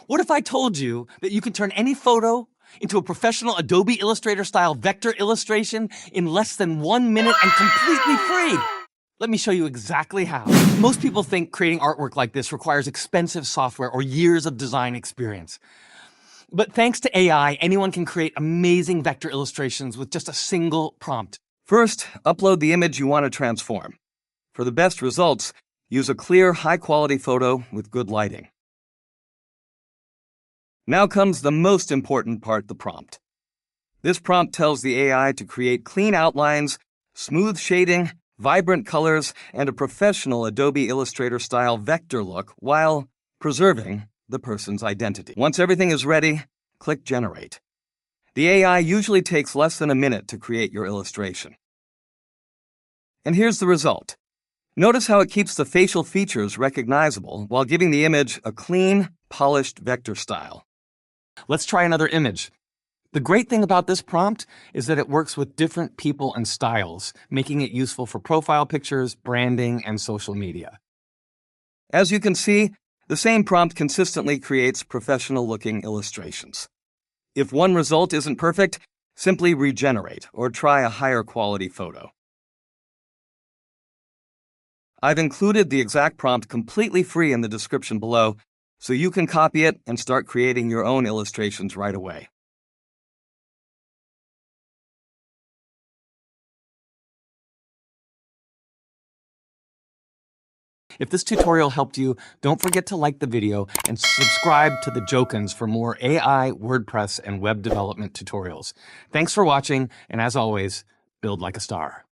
What if I told you that you can turn any photo into a professional Adobe Illustrator-style vector illustration in less than 1 minute and completely free? Let me show you exactly how. Most people think creating artwork like this requires expensive software or years of design experience. But thanks to AI, anyone can create amazing vector illustrations with just a single prompt. First, upload the image you want to transform. For the best results, use a clear, high-quality photo with good lighting. Now comes the most important part, the prompt. This prompt tells the AI to create clean outlines, smooth shading, vibrant colors, and a professional Adobe Illustrator-style vector look while preserving the person's identity. Once everything is ready, click Generate. The AI usually takes less than a minute to create your illustration. And here's the result. Notice how it keeps the facial features recognizable while giving the image a clean, polished vector style. Let's try another image. The great thing about this prompt is that it works with different people and styles, making it useful for profile pictures, branding, and social media. As you can see, the same prompt consistently creates professional-looking illustrations. If one result isn't perfect, simply regenerate or try a higher quality photo. I've included the exact prompt completely free in the description below, so you can copy it and start creating your own illustrations right away. If this tutorial helped you, don't forget to like the video and subscribe to the Jocunds for more AI, WordPress, and web development tutorials. Thanks for watching, and as always, build like a star.